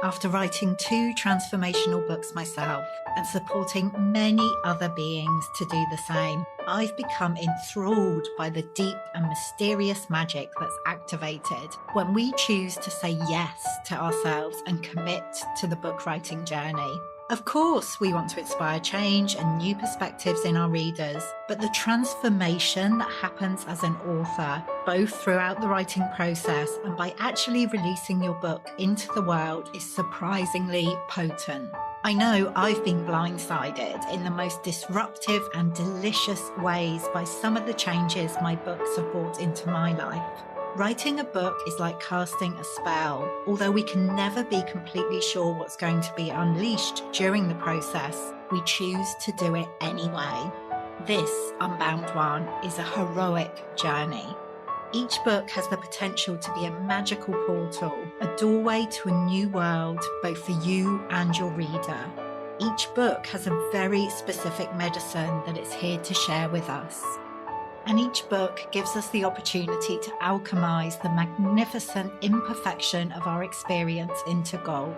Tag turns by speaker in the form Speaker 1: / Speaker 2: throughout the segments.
Speaker 1: After writing 2 transformational books myself and supporting many other beings to do the same, I've become enthralled by the deep and mysterious magic that's activated when we choose to say yes to ourselves and commit to the book writing journey. Of course, we want to inspire change and new perspectives in our readers, but the transformation that happens as an author, both throughout the writing process and by actually releasing your book into the world, is surprisingly potent. I know I've been blindsided in the most disruptive and delicious ways by some of the changes my books have brought into my life. Writing a book is like casting a spell. Although we can never be completely sure what's going to be unleashed during the process, we choose to do it anyway. This Unbound one is a heroic journey. Each book has the potential to be a magical portal, a doorway to a new world, both for you and your reader. Each book has a very specific medicine that it's here to share with us. And each book gives us the opportunity to alchemize the magnificent imperfection of our experience into gold.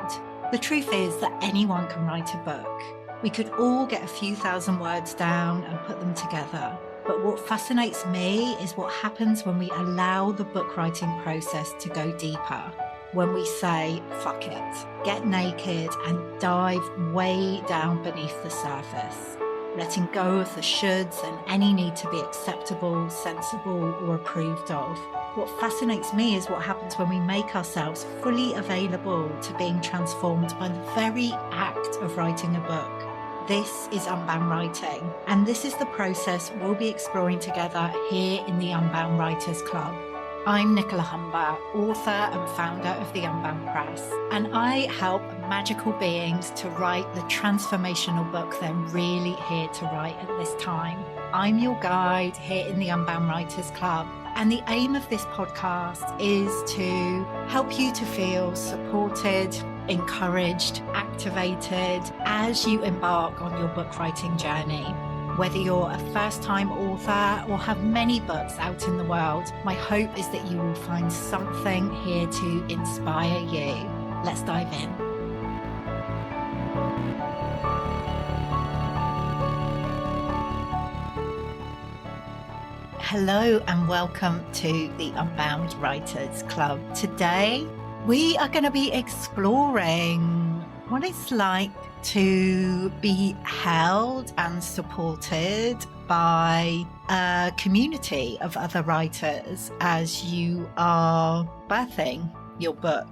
Speaker 1: The truth is that anyone can write a book. We could all get a few thousand words down and put them together. But what fascinates me is what happens when we allow the book writing process to go deeper. When we say, fuck it, get naked and dive way down beneath the surface. Letting go of the shoulds and any need to be acceptable, sensible, or approved of. What fascinates me is what happens when we make ourselves fully available to being transformed by the very act of writing a book. This is Unbound Writing, and this is the process we'll be exploring together here in the Unbound Writers Club. I'm Nicola, author and founder of the Unbound Press, and I help magical beings to write the transformational book they're really here to write at this time. I'm your guide here in the Unbound Writers Club, and the aim of this podcast is to help you to feel supported, encouraged, activated as you embark on your book writing journey. Whether you're a first-time author or have many books out in the world, my hope is that you will find something here to inspire you. Let's dive in. Hello and welcome to the Unbound Writers Club. Today, we are going to be exploring what it's like to be held and supported by a community of other writers as you are birthing your book,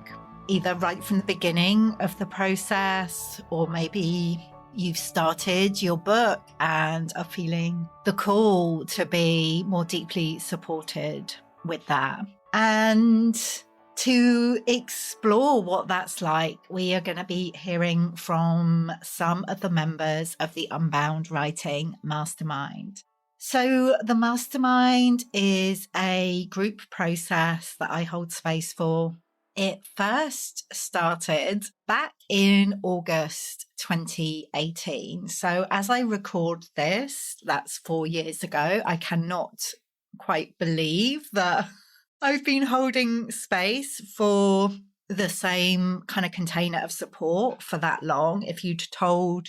Speaker 1: either right from the beginning of the process, or maybe you've started your book and are feeling the call to be more deeply supported with that. And to explore what that's like, we are going to be hearing from some of the members of the Unbound Writing Mastermind. So the Mastermind is a group process that I hold space for. It first started back in August 2018. So as I record this, that's 4 years ago. I cannot quite believe that I've been holding space for the same kind of container of support for that long. If you'd told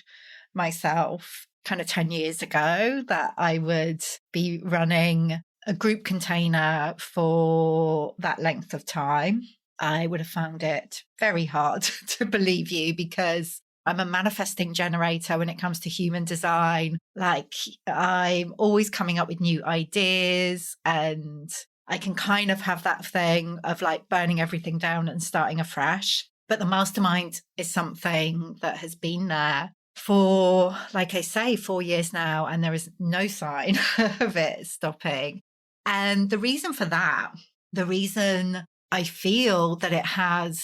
Speaker 1: myself kind of 10 years ago that I would be running a group container for that length of time, I would have found it very hard to believe you, because I'm a manifesting generator when it comes to human design. Like, I'm always coming up with new ideas, and I can kind of have that thing of like burning everything down and starting afresh. But the Mastermind is something that has been there for, like I say, 4 years now, and there is no sign of it stopping. And the reason for that, the reason I feel that it has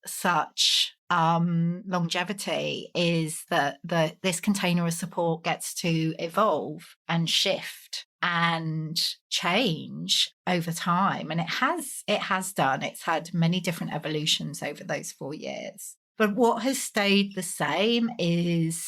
Speaker 1: such longevity, is that this container of support gets to evolve and shift and change over time. And it has done. It's had many different evolutions over those 4 years. But what has stayed the same is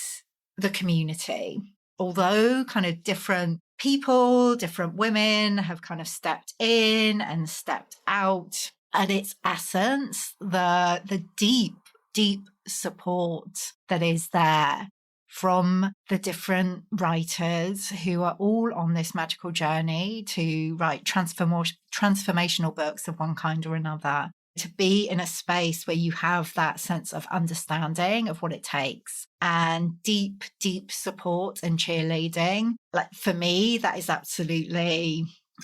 Speaker 1: the community. Although kind of different people, different women have kind of stepped in and stepped out, at its essence, the deep deep support that is there from the different writers who are all on this magical journey to write transformational books of one kind or another, to be in a space where you have that sense of understanding of what it takes and deep, deep support and cheerleading. Like for me, that is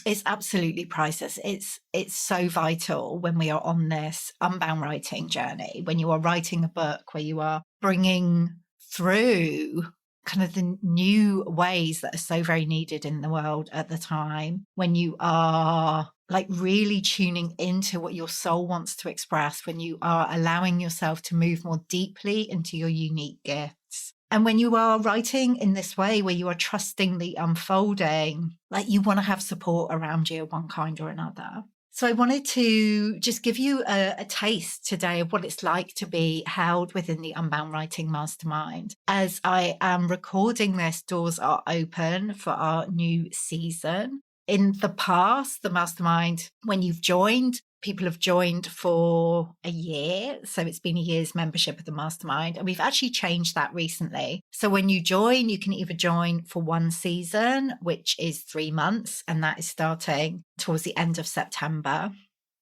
Speaker 1: it's absolutely priceless. It's so vital when we are on this unbound writing journey, when you are writing a book, where you are bringing through kind of the new ways that are so very needed in the world at the time, when you are like really tuning into what your soul wants to express, when you are allowing yourself to move more deeply into your unique gifts. And when you are writing in this way, where you are trusting the unfolding, like you want to have support around you of one kind or another. So I wanted to just give you a taste today of what it's like to be held within the Unbound Writing Mastermind. As I am recording this, doors are open for our new season. In the past, the Mastermind, when you've joined, people have joined for a year. So it's been a year's membership of the Mastermind. And we've actually changed that recently. So when you join, you can either join for one season, which is 3 months, and that is starting towards the end of September.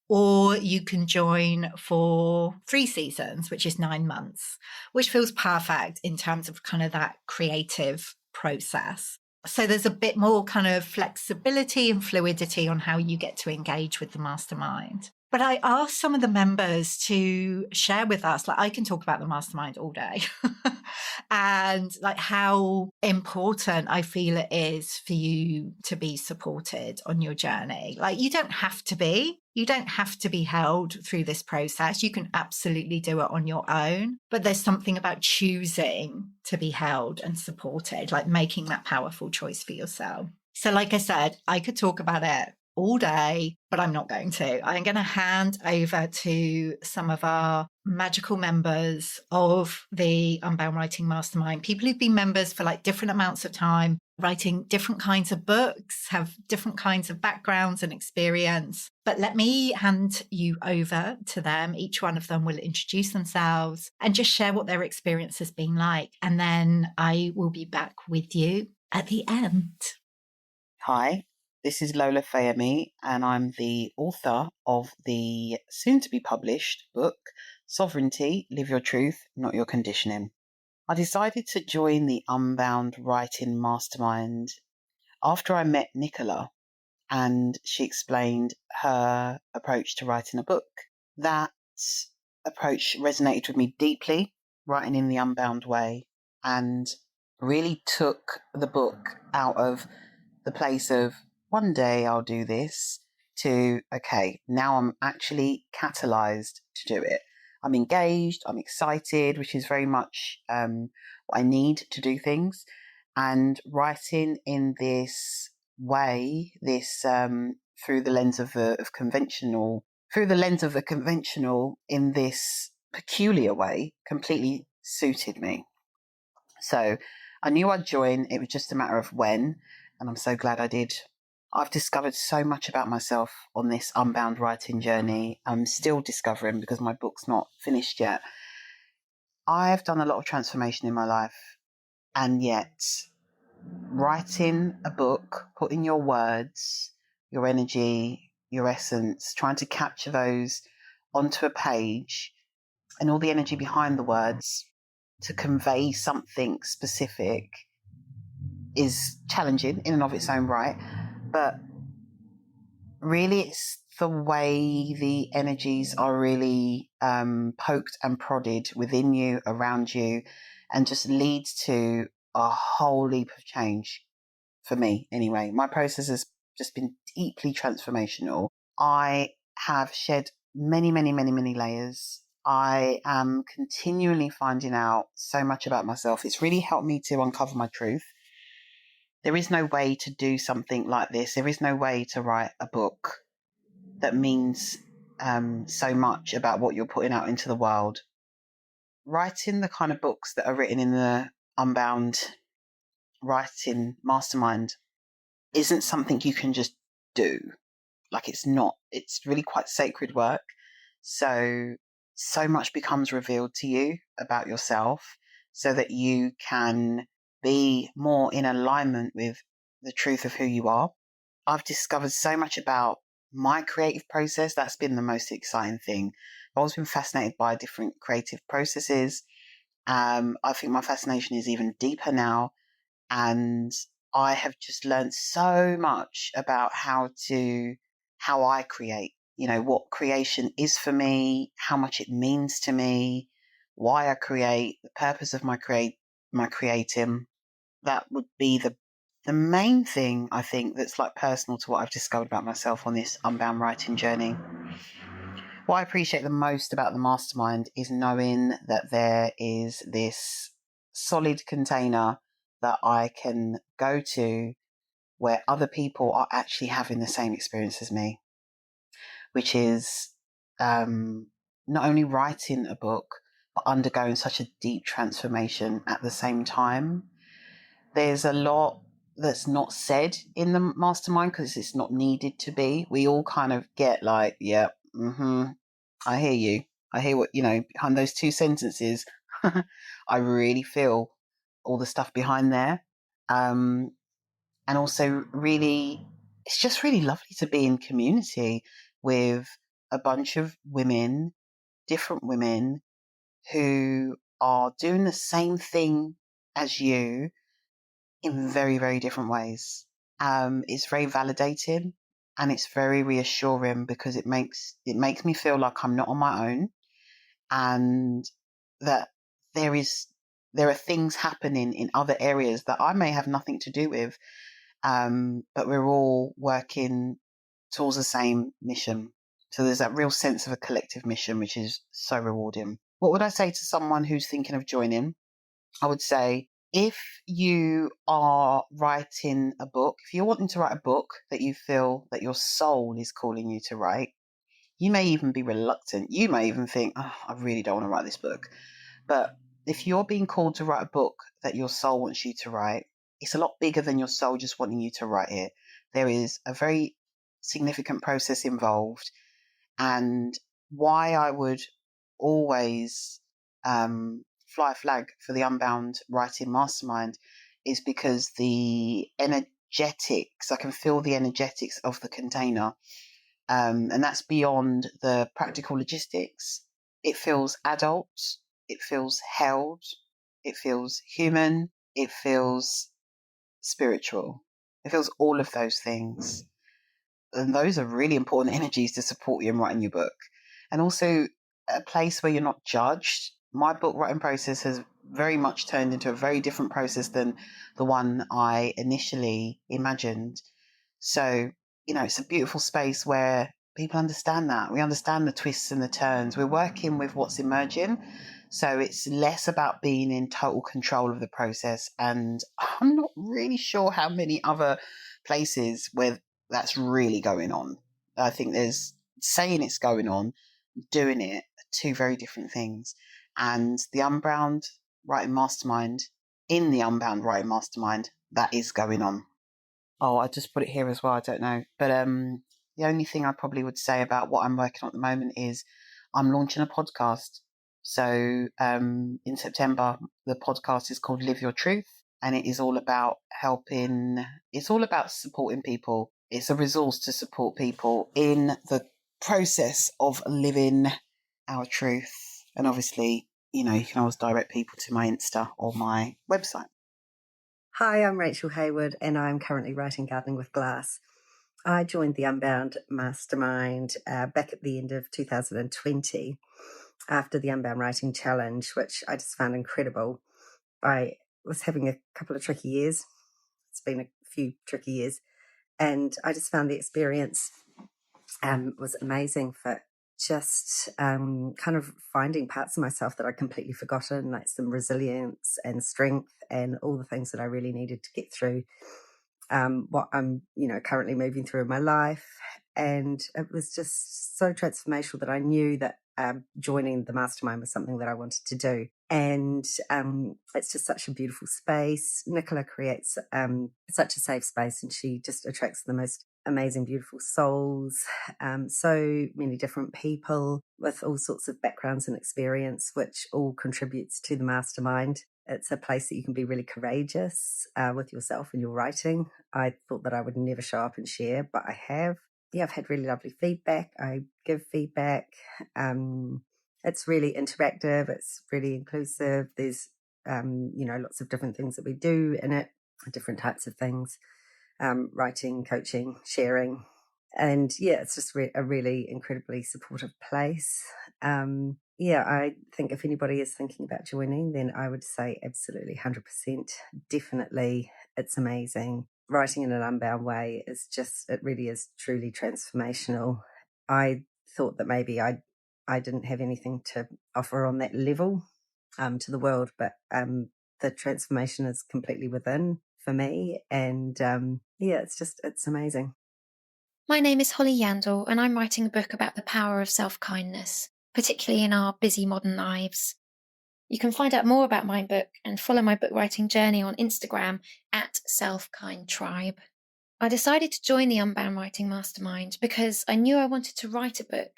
Speaker 1: Or you can join for 3 seasons, which is 9 months, which feels perfect in terms of kind of that creative process. So there's a bit more kind of flexibility and fluidity on how you get to engage with the mastermind. But I asked some of the members to share with us, like I can talk about the mastermind all day and like how important I feel it is for you to be supported on your journey. Like you don't have to be held through this process. You can absolutely do it on your own, but there's something about choosing to be held and supported, like making that powerful choice for yourself. So like I said, I could talk about it all day, but I'm not going to. I'm going to hand over to some of our magical members of the Unbound Writing Mastermind, people who've been members for like different amounts of time, writing different kinds of books, have different kinds of backgrounds and experience. But let me hand you over to them. Each one of them will introduce themselves and just share what their experience has been like. And then I will be back with you at the end.
Speaker 2: Hi. This is Lola Frey, and I'm the author of the soon-to-be-published book, Sovereignty, Live Your Truth, Not Your Conditioning. I decided to join the Unbound Writing Mastermind after I met Nicola, and she explained her approach to writing a book. That approach resonated with me deeply, writing in the Unbound way, and really took the book out of the place of one day I'll do this to, okay, now I'm actually catalyzed to do it. I'm engaged, I'm excited, which is very much what I need to do things. And writing in this way, through the lens of the conventional in this peculiar way, completely suited me. So I knew I'd join. It was just a matter of when, and I'm so glad I did. I've discovered so much about myself on this Unbound writing journey. I'm still discovering because my book's not finished yet. I've done a lot of transformation in my life, and yet writing a book, putting your words, your energy, your essence, trying to capture those onto a page and all the energy behind the words to convey something specific is challenging in and of its own right. But really, it's the way the energies are really poked and prodded within you, around you, and just leads to a whole leap of change for me anyway. My process has just been deeply transformational. I have shed many, many, many, many layers. I am continually finding out so much about myself. It's really helped me to uncover my truth. There is no way to do something like this. There is no way to write a book that means so much about what you're putting out into the world. Writing the kind of books that are written in the Unbound Writing Mastermind isn't something you can just do. Like, it's not. It's really quite sacred work. So so much becomes revealed to you about yourself so that you can be more in alignment with the truth of who you are. I've discovered so much about my creative process. That's been the most exciting thing. I've always been fascinated by different creative processes. I think my fascination is even deeper now. And I have just learned so much about how I create, what creation is for me, how much it means to me, why I create, the purpose of my creating. That would be the main thing, I think, that's like personal to what I've discovered about myself on this Unbound writing journey. What I appreciate the most about the Mastermind is knowing that there is this solid container that I can go to where other people are actually having the same experience as me, which is not only writing a book, but undergoing such a deep transformation at the same time. There's a lot that's not said in the Mastermind because it's not needed to be. We all kind of get like, yeah, I hear you. I hear what, behind those two sentences. I really feel all the stuff behind there. And also really, it's just really lovely to be in community with a bunch of women, different women who are doing the same thing as you in very, very different ways. It's very validating and it's very reassuring because it makes me feel like I'm not on my own and that there are things happening in other areas that I may have nothing to do with, but we're all working towards the same mission. So there's that real sense of a collective mission, which is so rewarding. What would I say to someone who's thinking of joining? I would say, if you are writing a book, if you're wanting to write a book that you feel that your soul is calling you to write, you may even be reluctant. You may even think, oh, I really don't want to write this book. But if you're being called to write a book that your soul wants you to write, it's a lot bigger than your soul just wanting you to write it. There is a very significant process involved. And why I would always fly a flag for the Unbound Writing Mastermind is because the energetics, I can feel the energetics of the container. And that's beyond the practical logistics. It feels adult, it feels held, it feels human, it feels spiritual. It feels all of those things. And those are really important energies to support you in writing your book. And also a place where you're not judged. My book writing process has very much turned into a very different process than the one I initially imagined. So, it's a beautiful space where people understand that. We understand the twists and the turns. We're working with what's emerging. So it's less about being in total control of the process. And I'm not really sure how many other places where that's really going on. I think there's saying it's going on, doing it, are two very different things. And the Unbound Writing Mastermind, in the Unbound Writing Mastermind, that is going on. Oh, I just put it here as well. I don't know. But the only thing I probably would say about what I'm working on at the moment is I'm launching a podcast. So in September, the podcast is called Live Your Truth. And it is all about supporting people. It's a resource to support people in the process of living our truth. And obviously, you can always direct people to my Insta or my website.
Speaker 3: Hi, I'm Rachel Hayward, and I'm currently writing Gardening with Glass. I joined the Unbound Mastermind back at the end of 2020 after the Unbound Writing Challenge, which I just found incredible. I was having a couple of tricky years. It's been a few tricky years, and I just found the experience was amazing for just kind of finding parts of myself that I'd completely forgotten, like some resilience and strength and all the things that I really needed to get through what I'm, currently moving through in my life. And it was just so transformational that I knew that joining the mastermind was something that I wanted to do. And it's just such a beautiful space. Nicola creates such a safe space, and she just attracts the most amazing, beautiful souls, so many different people with all sorts of backgrounds and experience, which all contributes to the mastermind. It's a place that you can be really courageous with yourself and your writing. I thought that I would never show up and share, but I have. Yeah, I've had really lovely feedback. I give feedback. It's really interactive. It's really inclusive. There's, lots of different things that we do in it, different types of things, writing, coaching, sharing. And yeah, it's just a really incredibly supportive place. I think if anybody is thinking about joining, then I would say absolutely 100%. Definitely. It's amazing. Writing in an Unbound way is just, it really is truly transformational. I thought that maybe I didn't have anything to offer on that level to the world, but the transformation is completely within for me. And it's amazing.
Speaker 4: My name is Holly Yandle, and I'm writing a book about the power of self-kindness, particularly in our busy modern lives. You can find out more about my book and follow my book writing journey on Instagram at selfkindtribe. I decided to join the Unbound Writing Mastermind because I knew I wanted to write a book,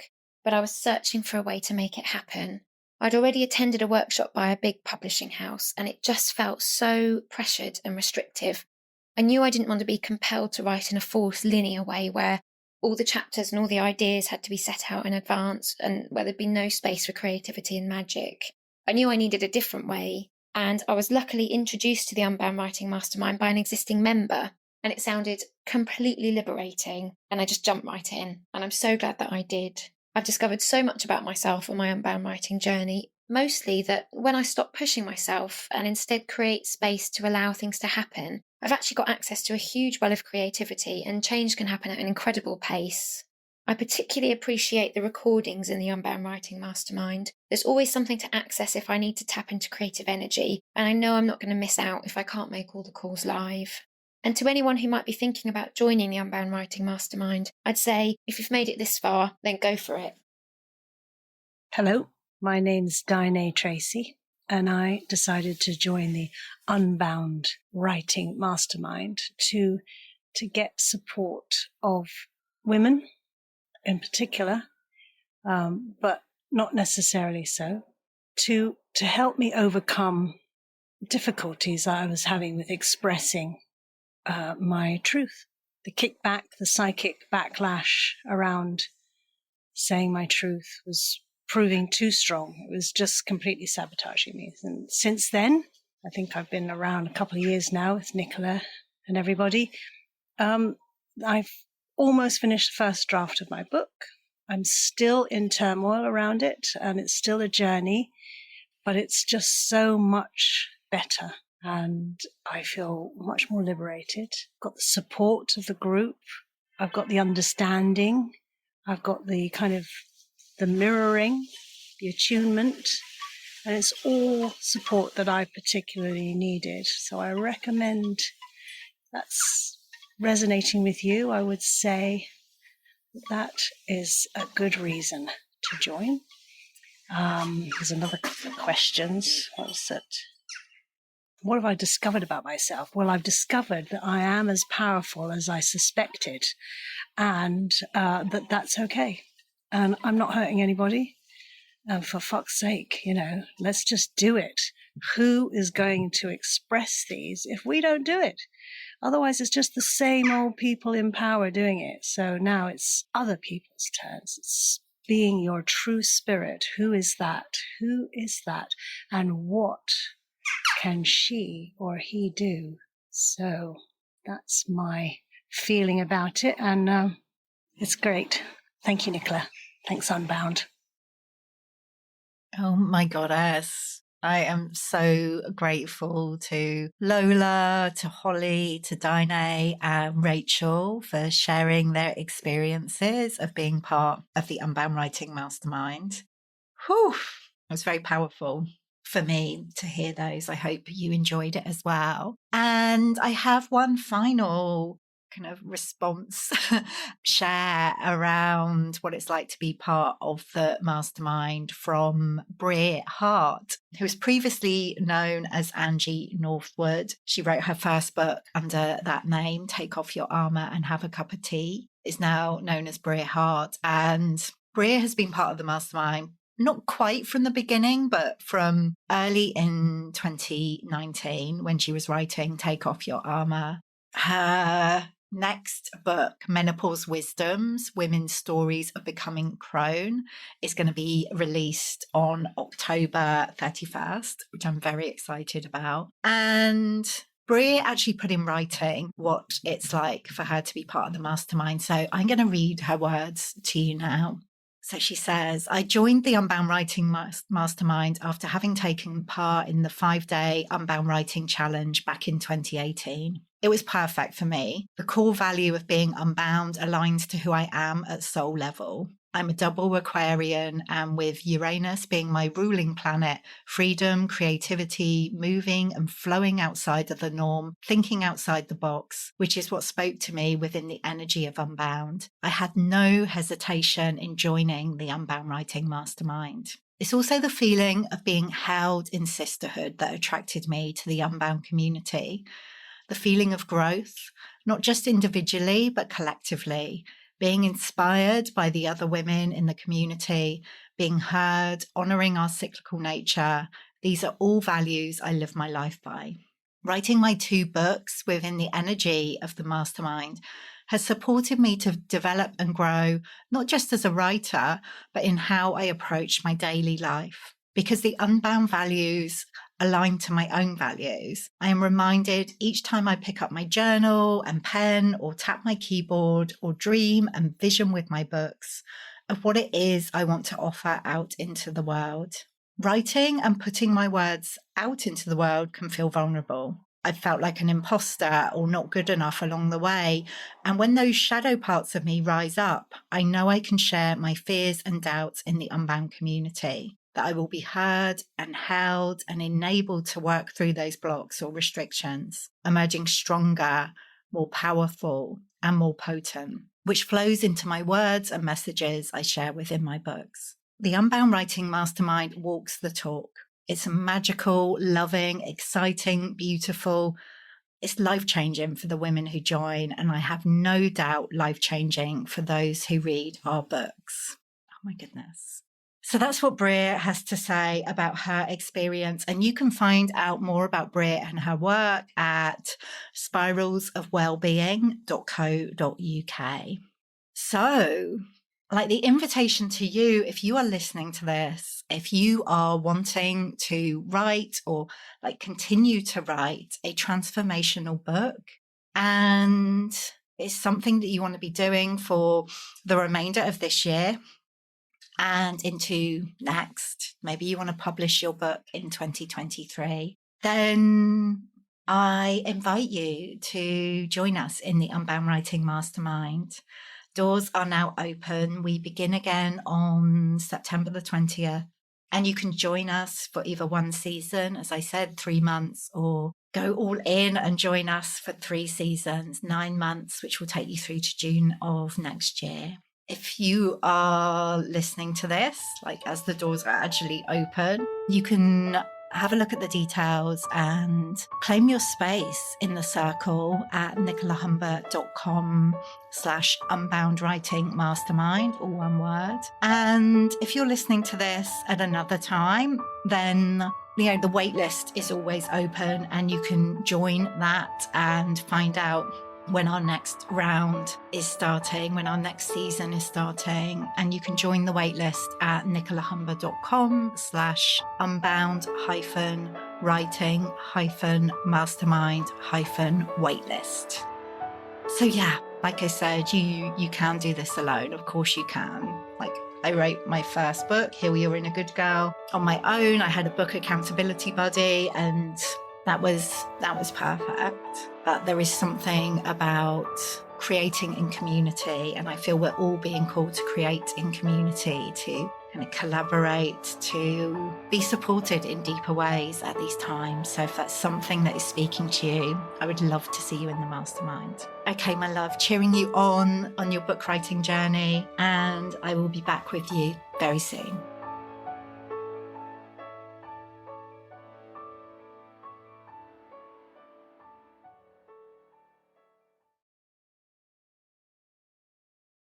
Speaker 4: but I was searching for a way to make it happen. I'd already attended a workshop by a big publishing house, and it just felt so pressured and restrictive. I knew I didn't want to be compelled to write in a forced linear way where all the chapters and all the ideas had to be set out in advance and where there'd be no space for creativity and magic. I knew I needed a different way, and I was luckily introduced to the Unbound Writing Mastermind by an existing member, and it sounded completely liberating, and I just jumped right in, and I'm so glad that I did. I've discovered so much about myself on my Unbound writing journey, mostly that when I stop pushing myself and instead create space to allow things to happen, I've actually got access to a huge well of creativity, and change can happen at an incredible pace. I particularly appreciate the recordings in the Unbound Writing Mastermind. There's always something to access if I need to tap into creative energy, and I know I'm not going to miss out if I can't make all the calls live. And to anyone who might be thinking about joining the Unbound Writing Mastermind, I'd say, if you've made it this far, then go for it.
Speaker 5: Hello, my name's Diane Tracy, and I decided to join the Unbound Writing Mastermind to get support of women in particular, but not necessarily so, to help me overcome difficulties I was having with expressing my truth. The kickback, the psychic backlash around saying my truth was proving too strong. It was just completely sabotaging me. And since then, I think I've been around a couple of years now with Nicola and everybody. I've almost finished the first draft of my book. I'm still in turmoil around it, and it's still a journey, but it's just so much better. And I feel much more liberated. I've got the support of the group. I've got the understanding. I've got the kind of the mirroring, the attunement, and it's all support that I particularly needed. So I recommend, that's resonating with you, I would say that is a good reason to join. There's another couple of questions. What was it? What have I discovered about myself? Well, I've discovered that I am as powerful as I suspected, and that's okay. And I'm not hurting anybody. And for fuck's sake, let's just do it. Who is going to express these if we don't do it? Otherwise, it's just the same old people in power doing it. So now it's other people's turns. It's being your true spirit. Who is that? Who is that? And what can she or he do? So that's my feeling about it. And it's great. Thank you, Nicola. Thanks, Unbound.
Speaker 1: Oh my goddess. I am so grateful to Lola, to Holly, to Diane and Rachel for sharing their experiences of being part of the Unbound Writing Mastermind. Whew, it was very powerful for me to hear those. I hope you enjoyed it as well. And I have one final kind of response share around what it's like to be part of the mastermind from Brie Hart, who was previously known as Angie Northwood. She wrote her first book under that name, Take Off Your Armour and Have a Cup of Tea. Is now known as Brie Hart. And Brie has been part of the mastermind, not quite from the beginning, but from early in 2019 when she was writing Take Off Your Armour. Her next book, Menopause Wisdoms, Women's Stories of Becoming Crone, is going to be released on October 31st, which I'm very excited about. And Brie actually put in writing what it's like for her to be part of the mastermind. So I'm going to read her words to you now. So she says, I joined the Unbound Writing Mastermind after having taken part in the 5-day Unbound Writing Challenge back in 2018. It was perfect for me. The core value of being unbound aligns to who I am at soul level. I'm a double Aquarian, and with Uranus being my ruling planet, freedom, creativity, moving and flowing outside of the norm, thinking outside the box, which is what spoke to me within the energy of Unbound. I had no hesitation in joining the Unbound Writing Mastermind. It's also the feeling of being held in sisterhood that attracted me to the Unbound community. The feeling of growth, not just individually, but collectively. Being inspired by the other women in the community, being heard, honouring our cyclical nature. These are all values I live my life by. Writing my 2 books within the energy of the mastermind has supported me to develop and grow, not just as a writer, but in how I approach my daily life. Because the Unbound values align to my own values, I am reminded each time I pick up my journal and pen or tap my keyboard or dream and vision with my books of what it is I want to offer out into the world. Writing and putting my words out into the world can feel vulnerable. I felt like an imposter or not good enough along the way. And when those shadow parts of me rise up, I know I can share my fears and doubts in the Unbound community, that I will be heard and held and enabled to work through those blocks or restrictions, emerging stronger, more powerful, and more potent, which flows into my words and messages I share within my books. The Unbound Writing Mastermind walks the talk. It's magical, loving, exciting, beautiful. It's life-changing for the women who join, and I have no doubt life-changing for those who read our books. Oh my goodness. So that's what Brie has to say about her experience. And you can find out more about Brie and her work at spiralsofwellbeing.co.uk. So, like the invitation to you, if you are listening to this, if you are wanting to write or like continue to write a transformational book, and it's something that you want to be doing for the remainder of this year, and into next, maybe you want to publish your book in 2023, then I invite you to join us in the Unbound Writing Mastermind. Doors are now open. We begin again on September the 20th, and you can join us for either one season, as I said, 3 months, or go all in and join us for 3 seasons, 9 months, which will take you through to June of next year. If you are listening to this, like as the doors are actually open, you can have a look at the details and claim your space in the circle at nicolahumbert.com/Unbound Writing Mastermind, all one word. And if you're listening to this at another time, then the waitlist is always open, and you can join that and find out when our next round is starting, when our next season is starting. And you can join the waitlist at nicolahumbert.com/unbound-writing-mastermind-waitlist. So yeah, like I said, you can do this alone. Of course you can. Like, I wrote my first book, Heal You're in a Good Girl, on my own. I had a book accountability buddy, and that was perfect. But there is something about creating in community, and I feel we're all being called to create in community to and collaborate to be supported in deeper ways at these times. So if that's something that is speaking to you, I would love to see you in the mastermind. Okay, my love, cheering you on your book writing journey, and I will be back with you very soon.